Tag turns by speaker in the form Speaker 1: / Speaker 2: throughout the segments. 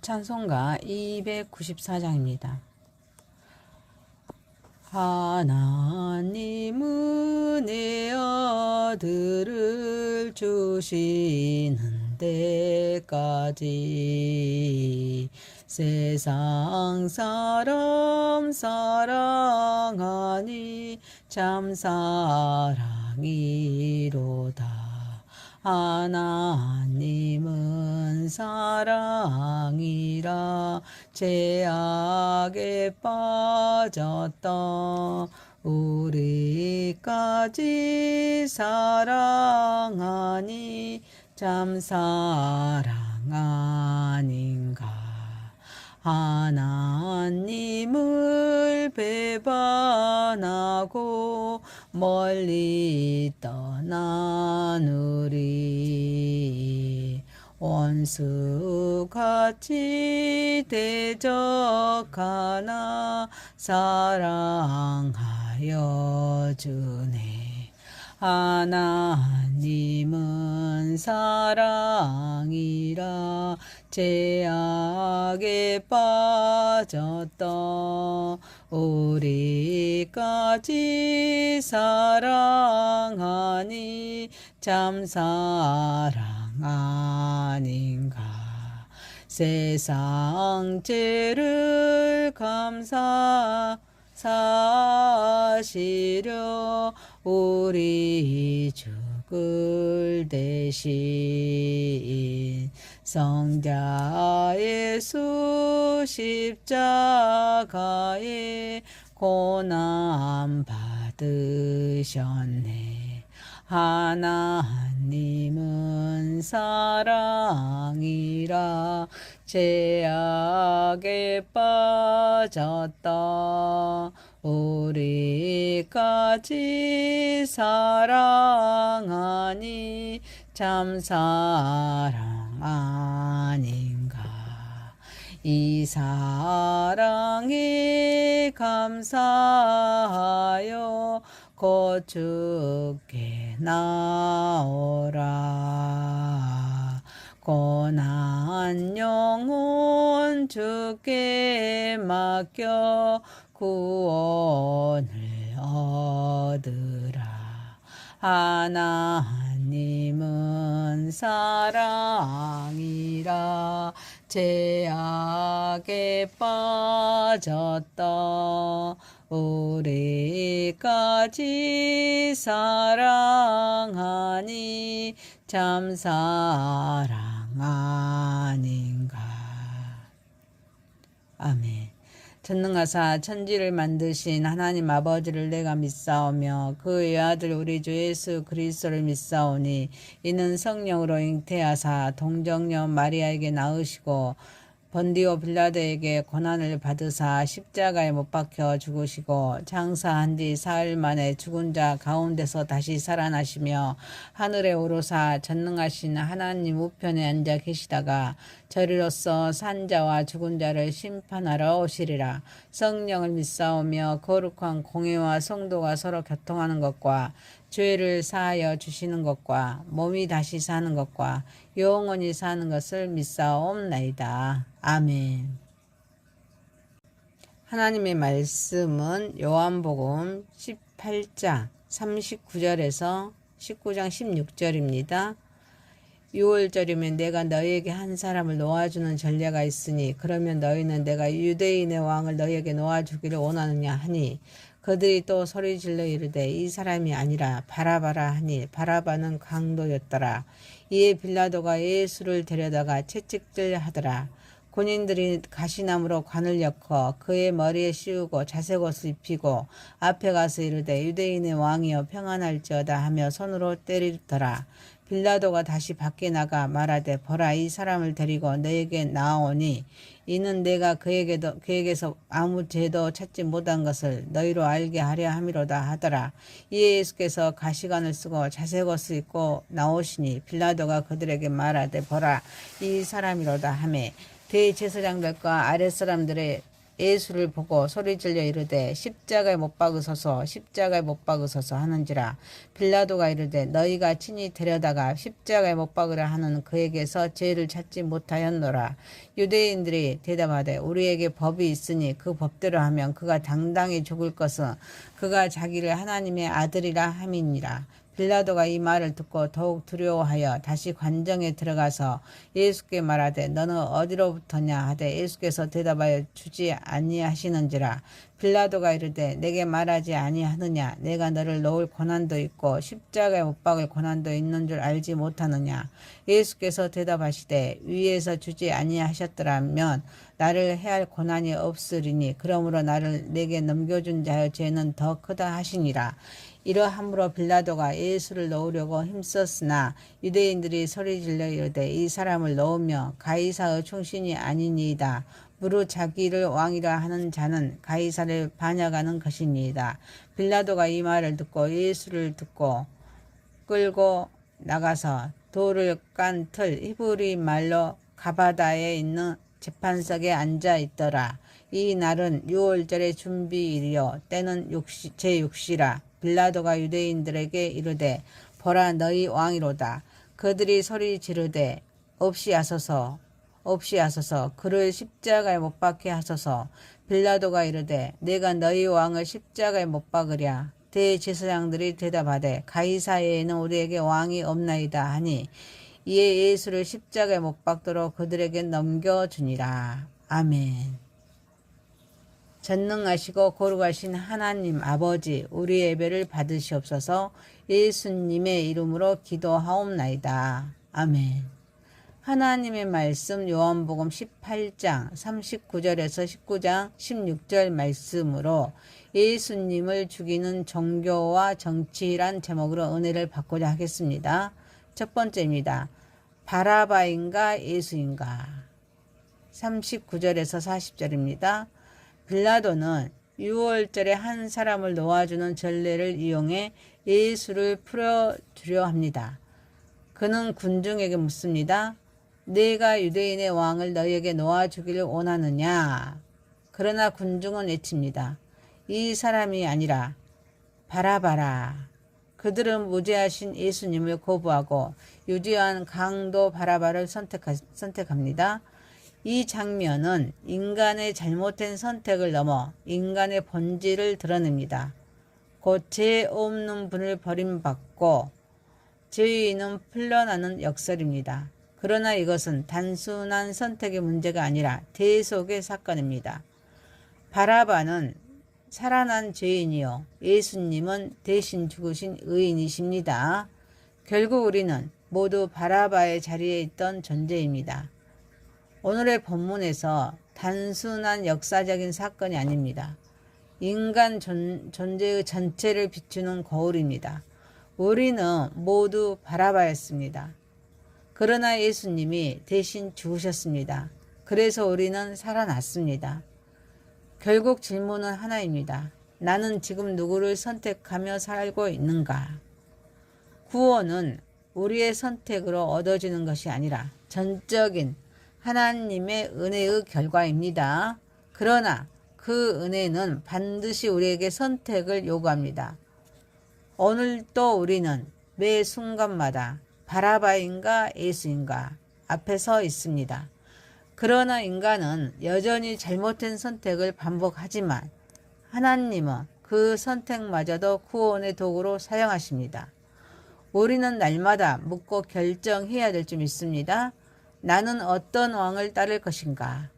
Speaker 1: 찬송가 294장입니다. 하나님은 내 아들을 주시는 때까지 세상 사람 사랑하니 참 사랑이로다. 하나님은 사랑이라 죄악에 빠졌다. 우리까지 사랑하니 참 사랑 아닌가. 하나님을 배반하고 멀리 떠난 우리 원수같이 대적하나 사랑하여 주네. 하나님은 사랑이라 죄악에 빠졌다. 우리까지 사랑하니 참 사랑 아닌가. 세상 죄를 사시려 우리 죽을 대신 성자 예수 십자가에 고난 받으셨네. 하나님은 사랑이라 죄악에 빠졌다. 우리까지 사랑하니 참 사랑 아닌가. 이 사랑에 감사하여 곧 주께 나오라. 고난 영혼 주께 맡겨 구원을 얻으라. 하나님은 사랑이라 죄악에 빠졌다. 우리까지 사랑하니 참 사랑 아닌가. 아멘. 전능하사 천지를 만드신 하나님 아버지를 내가 믿사오며 그의 아들 우리 주 예수 그리스도를 믿사오니 이는 성령으로 잉태하사 동정녀 마리아에게 낳으시고 번디오 빌라도에게 고난을 받으사 십자가에 못 박혀 죽으시고 장사한 뒤 사흘 만에 죽은 자 가운데서 다시 살아나시며 하늘에 오르사 전능하신 하나님 우편에 앉아 계시다가 저리로서 산 자와 죽은 자를 심판하러 오시리라. 성령을 믿사오며 거룩한 공회와 성도가 서로 교통하는 것과 죄를 사하여 주시는 것과 몸이 다시 사는 것과 영원히 사는 것을 믿사옵나이다. 아멘. 하나님의 말씀은 요한복음 18장 39절에서 19장 16절입니다. 6월절이면 내가 너희에게 한 사람을 놓아주는 전례가 있으니 그러면 너희는 내가 유대인의 왕을 너희에게 놓아주기를 원하느냐 하니 그들이 또 소리질러 이르되 이 사람이 아니라 바라바라 하니 바라바는 강도였더라. 이에 빌라도가 예수를 데려다가 채찍질 하더라. 군인들이 가시나무로 관을 엮어 그의 머리에 씌우고 자색옷을 입히고 앞에 가서 이르되 유대인의 왕이여 평안할지어다 하며 손으로 때리더라. 빌라도가 다시 밖에 나가 말하되 보라 이 사람을 데리고 너에게 나아오니 이는 내가 그에게서 아무 죄도 찾지 못한 것을 너희로 알게 하려 함이로다 하더라. 이에 예수께서 가시관을 쓰고 자색옷을 입고 나오시니 빌라도가 그들에게 말하되 보라 이 사람이로다 하매 대제사장들과 아랫사람들의 예수를 보고 소리질러 이르되 십자가에 못 박으소서 십자가에 못 박으소서 하는지라. 빌라도가 이르되 너희가 친히 데려다가 십자가에 못 박으라 하는 그에게서 죄를 찾지 못하였노라. 유대인들이 대답하되 우리에게 법이 있으니 그 법대로 하면 그가 당당히 죽을 것은 그가 자기를 하나님의 아들이라 함이니라. 빌라도가 이 말을 듣고 더욱 두려워하여 다시 관정에 들어가서 예수께 말하되 너는 어디로부터냐 하되 예수께서 대답하여 주지 아니하시는지라. 빌라도가 이르되 내게 말하지 아니하느냐 내가 너를 놓을 고난도 있고 십자가에 못 박을 고난도 있는 줄 알지 못하느냐. 예수께서 대답하시되 위에서 주지 아니하셨더라면 나를 해할 고난이 없으리니 그러므로 나를 내게 넘겨준 자의 죄는 더 크다 하시니라. 이러함으로 빌라도가 예수를 놓으려고 힘썼으나 유대인들이 소리질러 이르되 이 사람을 놓으며 가이사의 충신이 아니니이다. 무릇 자기를 왕이라 하는 자는 가이사를 반역하는 것이니이다. 빌라도가 이 말을 듣고 예수를 끌고 나가서 돌을 깐 틀 히브리 말로 가바다에 있는 재판석에 앉아 있더라. 이 날은 6월절의 준비일이요 때는 제6시라. 빌라도가 유대인들에게 이르되 보라 너희 왕이로다. 그들이 소리 지르되 없이 하소서 그를 십자가에 못 박게 하소서. 빌라도가 이르되 내가 너희 왕을 십자가에 못 박으랴. 대제사장들이 대답하되 가이사에는 우리에게 왕이 없나이다 하니 이에 예수를 십자가에 못 박도록 그들에게 넘겨주니라. 아멘. 전능하시고 거룩하신 하나님 아버지 우리 예배를 받으시옵소서. 예수님의 이름으로 기도하옵나이다. 아멘. 하나님의 말씀 요한복음 18장 39절에서 19장 16절 말씀으로 예수님을 죽이는 종교와 정치란 제목으로 은혜를 받고자 하겠습니다. 첫 번째입니다. 바라바인가 예수인가. 39절에서 40절입니다. 빌라도는 6월절에 한 사람을 놓아주는 전례를 이용해 예수를 풀어주려 합니다. 그는 군중에게 묻습니다. 내가 유대인의 왕을 너희에게 놓아주기를 원하느냐? 그러나 군중은 외칩니다. 이 사람이 아니라 바라바라. 그들은 무죄하신 예수님을 거부하고 유죄한 강도 바라바를 선택합니다. 이 장면은 인간의 잘못된 선택을 넘어 인간의 본질을 드러냅니다. 곧 죄 없는 분을 버림받고 죄인은 풀려나는 역설입니다. 그러나 이것은 단순한 선택의 문제가 아니라 대속의 사건입니다. 바라바는 살아난 죄인이요 예수님은 대신 죽으신 의인이십니다. 결국 우리는 모두 바라바의 자리에 있던 존재입니다. 오늘의 본문에서 단순한 역사적인 사건이 아닙니다. 인간 존재의 전체를 비추는 거울입니다. 우리는 모두 바라바였습니다. 그러나 예수님이 대신 죽으셨습니다. 그래서 우리는 살아났습니다. 결국 질문은 하나입니다. 나는 지금 누구를 선택하며 살고 있는가? 구원은 우리의 선택으로 얻어지는 것이 아니라 전적인 하나님의 은혜의 결과입니다. 그러나 그 은혜는 반드시 우리에게 선택을 요구합니다. 오늘도 우리는 매 순간마다 바라바인가 예수인가 앞에 서 있습니다. 그러나 인간은 여전히 잘못된 선택을 반복하지만 하나님은 그 선택마저도 구원의 도구로 사용하십니다. 우리는 날마다 묻고 결정해야 될 줄 믿습니다. 나는 어떤 왕을 따를 것인가?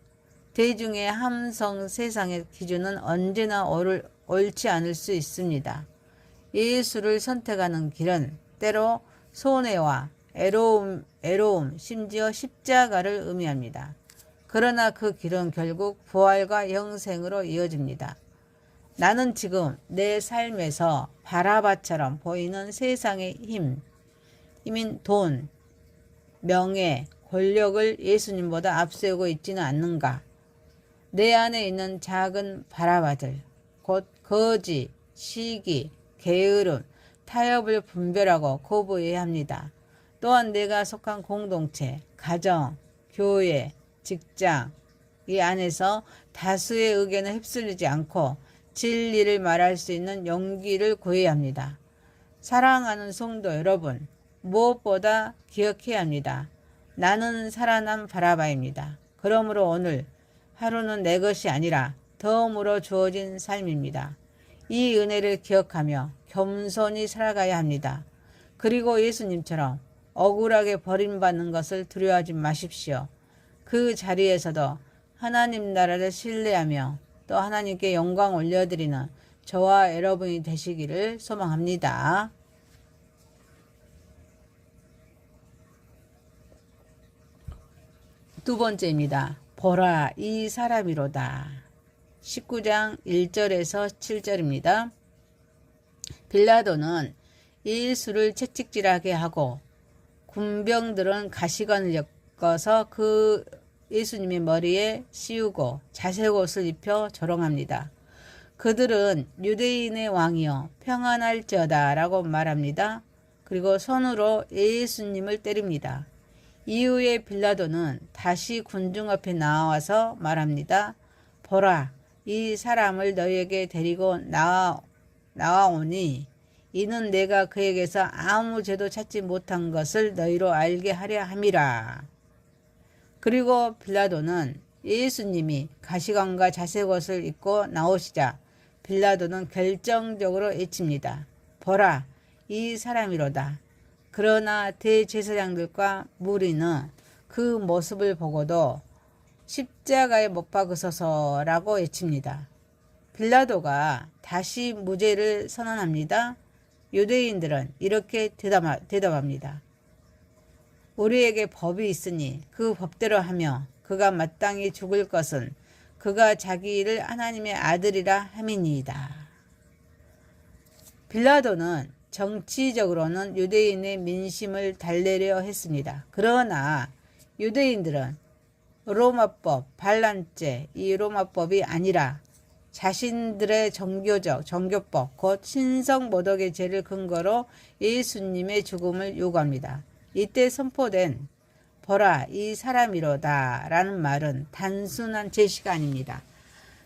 Speaker 1: 대중의 함성 세상의 기준은 언제나 옳지 않을 수 있습니다. 예수를 선택하는 길은 때로 손해와 애로움, 심지어 십자가를 의미합니다. 그러나 그 길은 결국 부활과 영생으로 이어집니다. 나는 지금 내 삶에서 바라바처럼 보이는 세상의 힘인 돈, 명예, 권력을 예수님보다 앞세우고 있지는 않는가? 내 안에 있는 작은 바라바들, 곧 거지, 시기, 게으름, 타협을 분별하고 거부해야 합니다. 또한 내가 속한 공동체, 가정, 교회, 직장, 이 안에서 다수의 의견에 휩쓸리지 않고 진리를 말할 수 있는 용기를 구해야 합니다. 사랑하는 성도 여러분, 무엇보다 기억해야 합니다. 나는 살아남 바라바입니다. 그러므로 오늘 하루는 내 것이 아니라 덤으로 주어진 삶입니다. 이 은혜를 기억하며 겸손히 살아가야 합니다. 그리고 예수님처럼 억울하게 버림받는 것을 두려워하지 마십시오. 그 자리에서도 하나님 나라를 신뢰하며 또 하나님께 영광 올려드리는 저와 여러분이 되시기를 소망합니다. 두 번째입니다. 보라, 이 사람이로다. 19장 1절에서 7절입니다. 빌라도는 예수를 채찍질하게 하고 군병들은 가시관을 엮어서 그 예수님의 머리에 씌우고 자색 옷을 입혀 조롱합니다. 그들은 유대인의 왕이여 평안할지어다 라고 말합니다. 그리고 손으로 예수님을 때립니다. 이후에 빌라도는 다시 군중 앞에 나와서 말합니다. 보라, 이 사람을 너희에게 데리고 나와오니 이는 내가 그에게서 아무 죄도 찾지 못한 것을 너희로 알게 하려 함이라. 그리고 빌라도는 예수님이 가시관과 자색옷을 입고 나오시자 빌라도는 결정적으로 외칩니다. 보라, 이 사람이로다. 그러나 대제사장들과 무리는 그 모습을 보고도 십자가에 못 박으소서라고 외칩니다. 빌라도가 다시 무죄를 선언합니다. 유대인들은 이렇게 대답합니다. 우리에게 법이 있으니 그 법대로 하며 그가 마땅히 죽을 것은 그가 자기를 하나님의 아들이라 함이니이다. 빌라도는 정치적으로는 유대인의 민심을 달래려 했습니다. 그러나 유대인들은 로마법, 반란죄, 이 로마법이 아니라 자신들의 종교법, 곧 신성모독의 죄를 근거로 예수님의 죽음을 요구합니다. 이때 선포된 보라, 이 사람이로다 라는 말은 단순한 제시가 아닙니다.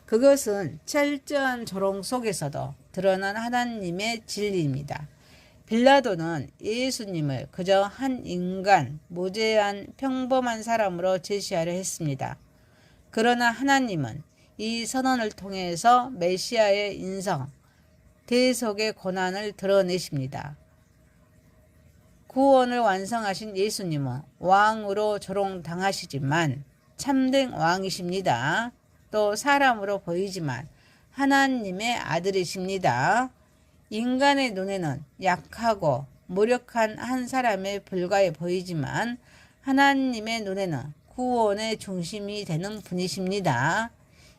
Speaker 1: 그것은 철저한 조롱 속에서도 드러난 하나님의 진리입니다. 빌라도는 예수님을 그저 한 인간, 무죄한 평범한 사람으로 제시하려 했습니다. 그러나 하나님은 이 선언을 통해서 메시아의 인성, 대속의 고난을 드러내십니다. 구원을 완성하신 예수님은 왕으로 조롱당하시지만 참된 왕이십니다. 또 사람으로 보이지만 하나님의 아들이십니다. 인간의 눈에는 약하고 무력한 한 사람에 불과해 보이지만 하나님의 눈에는 구원의 중심이 되는 분이십니다.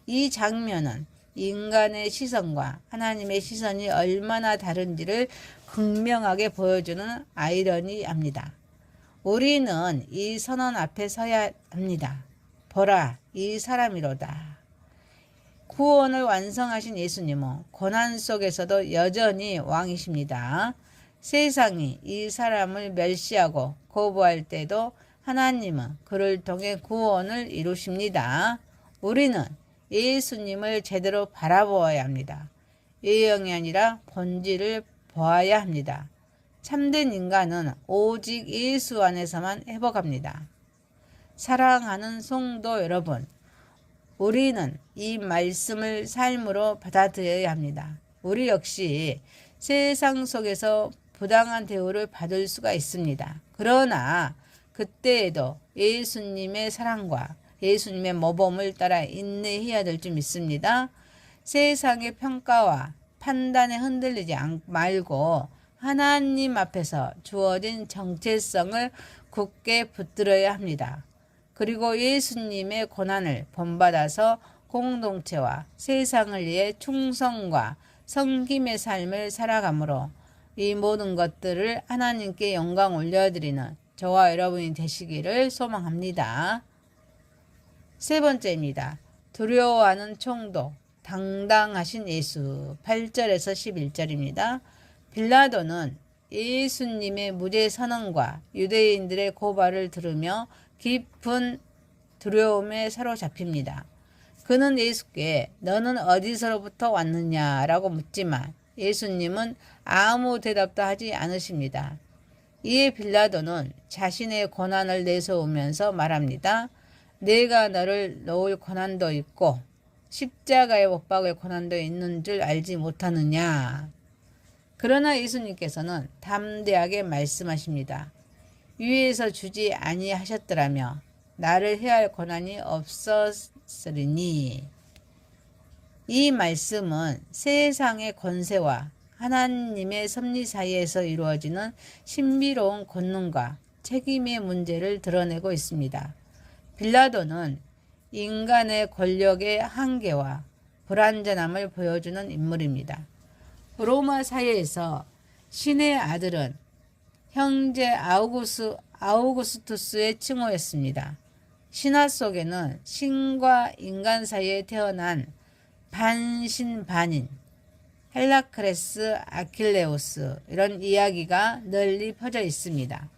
Speaker 1: 이 장면은 인간의 시선과 하나님의 시선이 얼마나 다른지를 극명하게 보여주는 아이러니합니다. 우리는 이 선언 앞에 서야 합니다. 보라, 이 사람이로다. 구원을 완성하신 예수님은 고난 속에서도 여전히 왕이십니다. 세상이 이 사람을 멸시하고 거부할 때도 하나님은 그를 통해 구원을 이루십니다. 우리는 예수님을 제대로 바라보아야 합니다. 외형이 아니라 본질을 보아야 합니다. 참된 인간은 오직 예수 안에서만 회복합니다. 사랑하는 성도 여러분, 우리는 이 말씀을 삶으로 받아들여야 합니다. 우리 역시 세상 속에서 부당한 대우를 받을 수가 있습니다. 그러나 그때에도 예수님의 사랑과 예수님의 모범을 따라 인내해야 될 줄 믿습니다. 세상의 평가와 판단에 흔들리지 말고 하나님 앞에서 주어진 정체성을 굳게 붙들어야 합니다. 그리고 예수님의 고난을 본받아서 공동체와 세상을 위해 충성과 섬김의 삶을 살아가므로 이 모든 것들을 하나님께 영광 올려드리는 저와 여러분이 되시기를 소망합니다. 세 번째입니다. 두려워하는 총독, 당당하신 예수. 8절에서 11절입니다. 빌라도는 예수님의 무죄 선언과 유대인들의 고발을 들으며 깊은 두려움에 사로잡힙니다. 그는 예수께 너는 어디서로부터 왔느냐라고 묻지만 예수님은 아무 대답도 하지 않으십니다. 이에 빌라도는 자신의 고난을 내세우면서 말합니다. 내가 너를 놓을 고난도 있고 십자가에 못 박을 고난도 있는 줄 알지 못하느냐. 그러나 예수님께서는 담대하게 말씀하십니다. 위에서 주지 아니하셨더라며 나를 해할 고난이 없었으리니. 이 말씀은 세상의 권세와 하나님의 섭리 사이에서 이루어지는 신비로운 권능과 책임의 문제를 드러내고 있습니다. 빌라도는 인간의 권력의 한계와 불완전함을 보여주는 인물입니다. 로마 사회에서 신의 아들은 형제 아우구스투스의 칭호였습니다. 신화 속에는 신과 인간 사이에 태어난 반신반인 헬라크레스 아킬레우스 이런 이야기가 널리 퍼져 있습니다.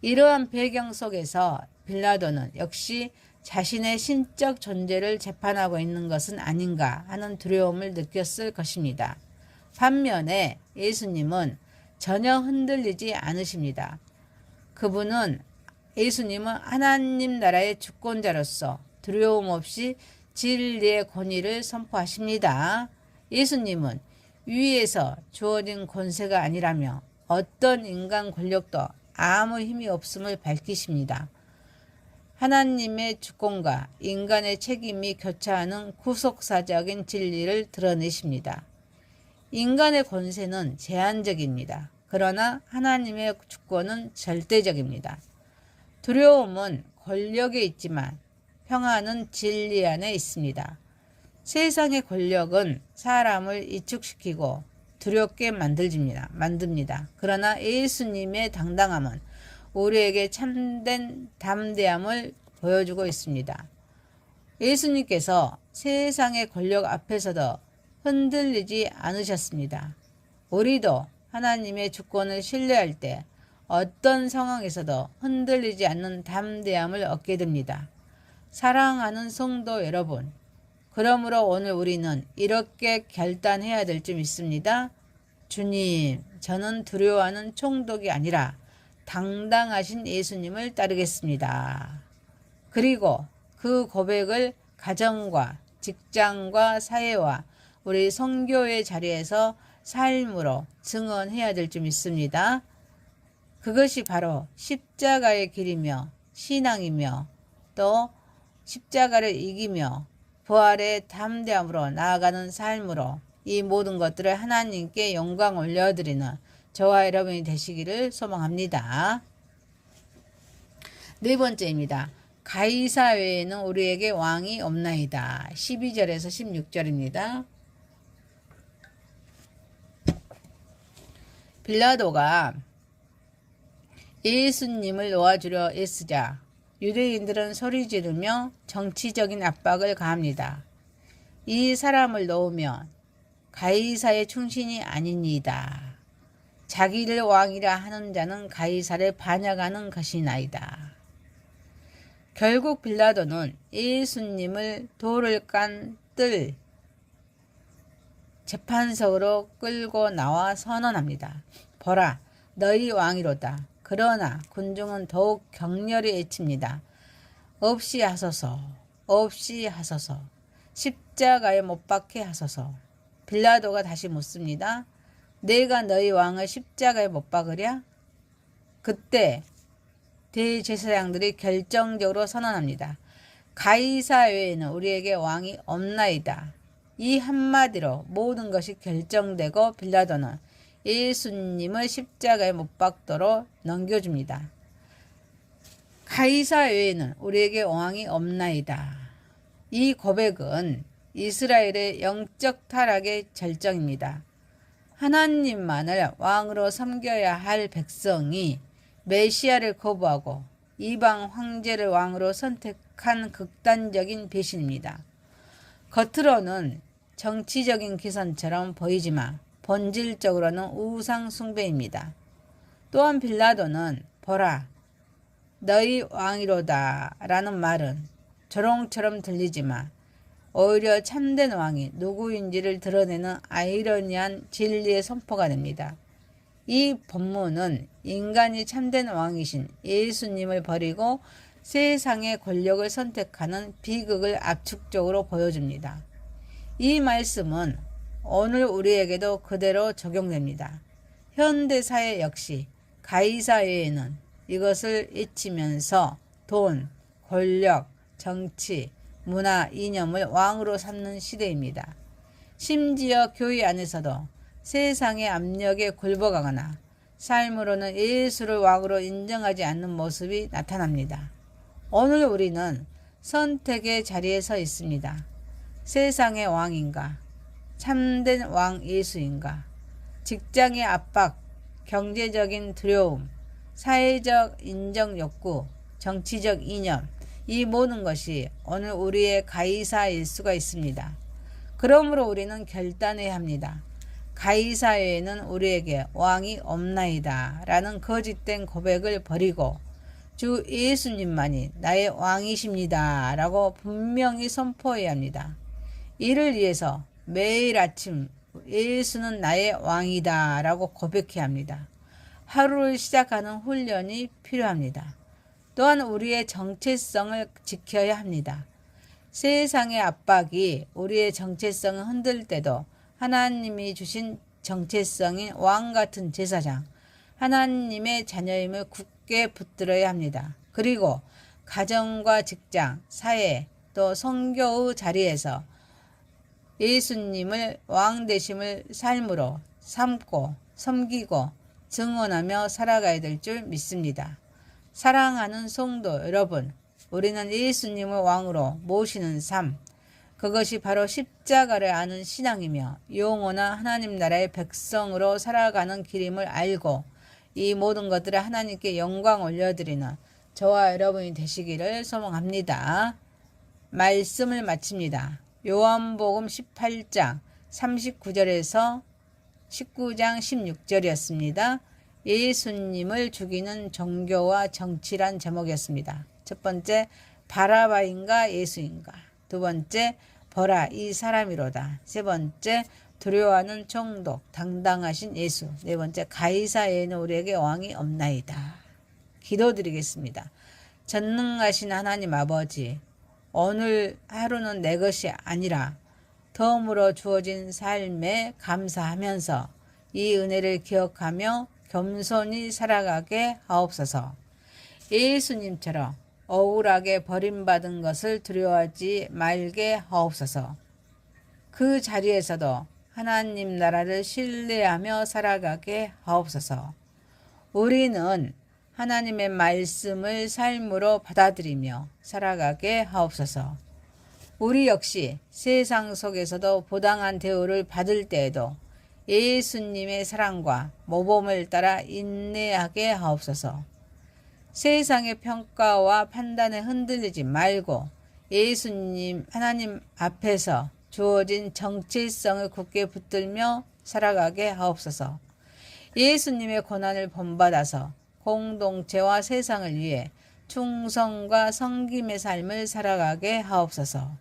Speaker 1: 이러한 배경 속에서 빌라도는 역시 자신의 신적 존재를 재판하고 있는 것은 아닌가 하는 두려움을 느꼈을 것입니다. 반면에 예수님은 전혀 흔들리지 않으십니다. 예수님은 하나님 나라의 주권자로서 두려움 없이 진리의 권위를 선포하십니다. 예수님은 위에서 주어진 권세가 아니라며 어떤 인간 권력도 아무 힘이 없음을 밝히십니다. 하나님의 주권과 인간의 책임이 교차하는 구속사적인 진리를 드러내십니다. 인간의 권세는 제한적입니다. 그러나 하나님의 주권은 절대적입니다. 두려움은 권력에 있지만 평안은 진리 안에 있습니다. 세상의 권력은 사람을 이축시키고 두렵게 만듭니다. 그러나 예수님의 당당함은 우리에게 참된 담대함을 보여주고 있습니다. 예수님께서 세상의 권력 앞에서도 흔들리지 않으셨습니다. 우리도 하나님의 주권을 신뢰할 때 어떤 상황에서도 흔들리지 않는 담대함을 얻게 됩니다. 사랑하는 성도 여러분, 그러므로 오늘 우리는 이렇게 결단해야 될 줄 믿습니다. 주님, 저는 두려워하는 총독이 아니라 당당하신 예수님을 따르겠습니다. 그리고 그 고백을 가정과 직장과 사회와 우리 선교의 자리에서 삶으로 증언해야 될 줄 믿습니다. 그것이 바로 십자가의 길이며 신앙이며 또 십자가를 이기며 부활의 담대함으로 나아가는 삶으로 이 모든 것들을 하나님께 영광 올려드리는 저와 여러분이 되시기를 소망합니다. 네 번째입니다. 가이사 외에는 우리에게 왕이 없나이다. 12절에서 16절입니다. 빌라도가 예수님을 놓아주려 애쓰자 유대인들은 소리 지르며 정치적인 압박을 가합니다. 이 사람을 놓으면 가이사의 충신이 아니니이다. 자기를 왕이라 하는 자는 가이사를 반역하는 것이나이다. 결국 빌라도는 예수님을 돌을 깐 뜰 재판석으로 끌고 나와 선언합니다. 보라, 너희 왕이로다. 그러나 군중은 더욱 격렬히 외칩니다. 없이 하소서, 없이 하소서, 십자가에 못 박게 하소서. 빌라도가 다시 묻습니다. 내가 너희 왕을 십자가에 못 박으랴? 그때 대제사장들이 결정적으로 선언합니다. 가이사 외에는 우리에게 왕이 없나이다. 이 한마디로 모든 것이 결정되고 빌라도는 예수님을 십자가에 못 박도록 넘겨줍니다. 가이사 외에는 우리에게 왕이 없나이다. 이 고백은 이스라엘의 영적 타락의 절정입니다. 하나님만을 왕으로 섬겨야 할 백성이 메시아를 거부하고 이방 황제를 왕으로 선택한 극단적인 배신입니다. 겉으로는 정치적인 기선처럼 보이지만 본질적으로는 우상 숭배입니다. 또한 빌라도는 보라, 너희 왕이로다 라는 말은 조롱처럼 들리지만 오히려 참된 왕이 누구인지를 드러내는 아이러니한 진리의 선포가 됩니다. 이 본문은 인간이 참된 왕이신 예수님을 버리고 세상의 권력을 선택하는 비극을 압축적으로 보여줍니다. 이 말씀은 오늘 우리에게도 그대로 적용됩니다. 현대사회 역시 가이사회에는 이것을 잊히면서 돈, 권력, 정치, 문화, 이념을 왕으로 삼는 시대입니다. 심지어 교회 안에서도 세상의 압력에 굴복하거나 삶으로는 예수를 왕으로 인정하지 않는 모습이 나타납니다. 오늘 우리는 선택의 자리에 서 있습니다. 세상의 왕인가? 참된 왕 예수인가? 직장의 압박, 경제적인 두려움, 사회적 인정 욕구, 정치적 이념, 이 모든 것이 오늘 우리의 가이사일 수가 있습니다. 그러므로 우리는 결단해야 합니다. 가이사회에는 우리에게 왕이 없나이다 라는 거짓된 고백을 버리고 주 예수님만이 나의 왕이십니다 라고 분명히 선포해야 합니다. 이를 위해서 매일 아침 예수는 나의 왕이다 라고 고백해야 합니다. 하루를 시작하는 훈련이 필요합니다. 또한 우리의 정체성을 지켜야 합니다. 세상의 압박이 우리의 정체성을 흔들 때도 하나님이 주신 정체성인 왕같은 제사장, 하나님의 자녀임을 굳게 붙들어야 합니다. 그리고 가정과 직장, 사회, 또 선교의 자리에서 예수님을 왕 되심을 삶으로 삼고 섬기고 증언하며 살아가야 될 줄 믿습니다. 사랑하는 성도 여러분, 우리는 예수님을 왕으로 모시는 삶, 그것이 바로 십자가를 아는 신앙이며 영원한 하나님 나라의 백성으로 살아가는 길임을 알고 이 모든 것들을 하나님께 영광 올려드리는 저와 여러분이 되시기를 소망합니다. 말씀을 마칩니다. 요한복음 18장 39절에서 19장 16절이었습니다. 예수님을 죽이는 종교와 정치란 제목이었습니다. 첫 번째, 바라바인가 예수인가? 두 번째, 보라 이 사람이로다. 세 번째, 두려워하는 총독 당당하신 예수. 네 번째, 가이사에는 우리에게 왕이 없나이다. 기도드리겠습니다. 전능하신 하나님 아버지, 오늘 하루는 내 것이 아니라 덤으로 주어진 삶에 감사하면서 이 은혜를 기억하며 겸손히 살아가게 하옵소서. 예수님처럼 억울하게 버림받은 것을 두려워하지 말게 하옵소서. 그 자리에서도 하나님 나라를 신뢰하며 살아가게 하옵소서. 우리는 하나님의 말씀을 삶으로 받아들이며 살아가게 하옵소서. 우리 역시 세상 속에서도 부당한 대우를 받을 때에도 예수님의 사랑과 모범을 따라 인내하게 하옵소서. 세상의 평가와 판단에 흔들리지 말고 예수님 하나님 앞에서 주어진 정체성을 굳게 붙들며 살아가게 하옵소서. 예수님의 고난을 본받아서 공동체와 세상을 위해 충성과 섬김의 삶을 살아가게 하옵소서.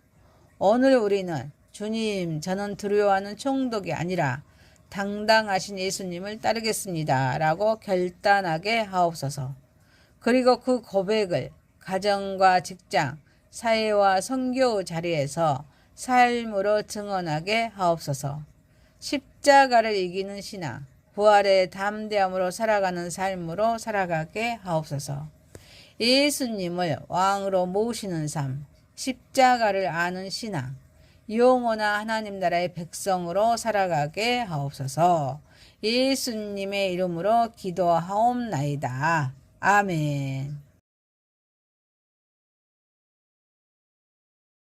Speaker 1: 오늘 우리는 주님, 저는 두려워하는 총독이 아니라 당당하신 예수님을 따르겠습니다 라고 결단하게 하옵소서. 그리고 그 고백을 가정과 직장, 사회와 선교 자리에서 삶으로 증언하게 하옵소서. 십자가를 이기는 신앙, 부활의 담대함으로 살아가는 삶으로 살아가게 하옵소서. 예수님을 왕으로 모시는 삶, 십자가를 아는 신앙, 영원한 하나님 나라의 백성으로 살아가게 하옵소서. 예수님의 이름으로 기도하옵나이다. 아멘.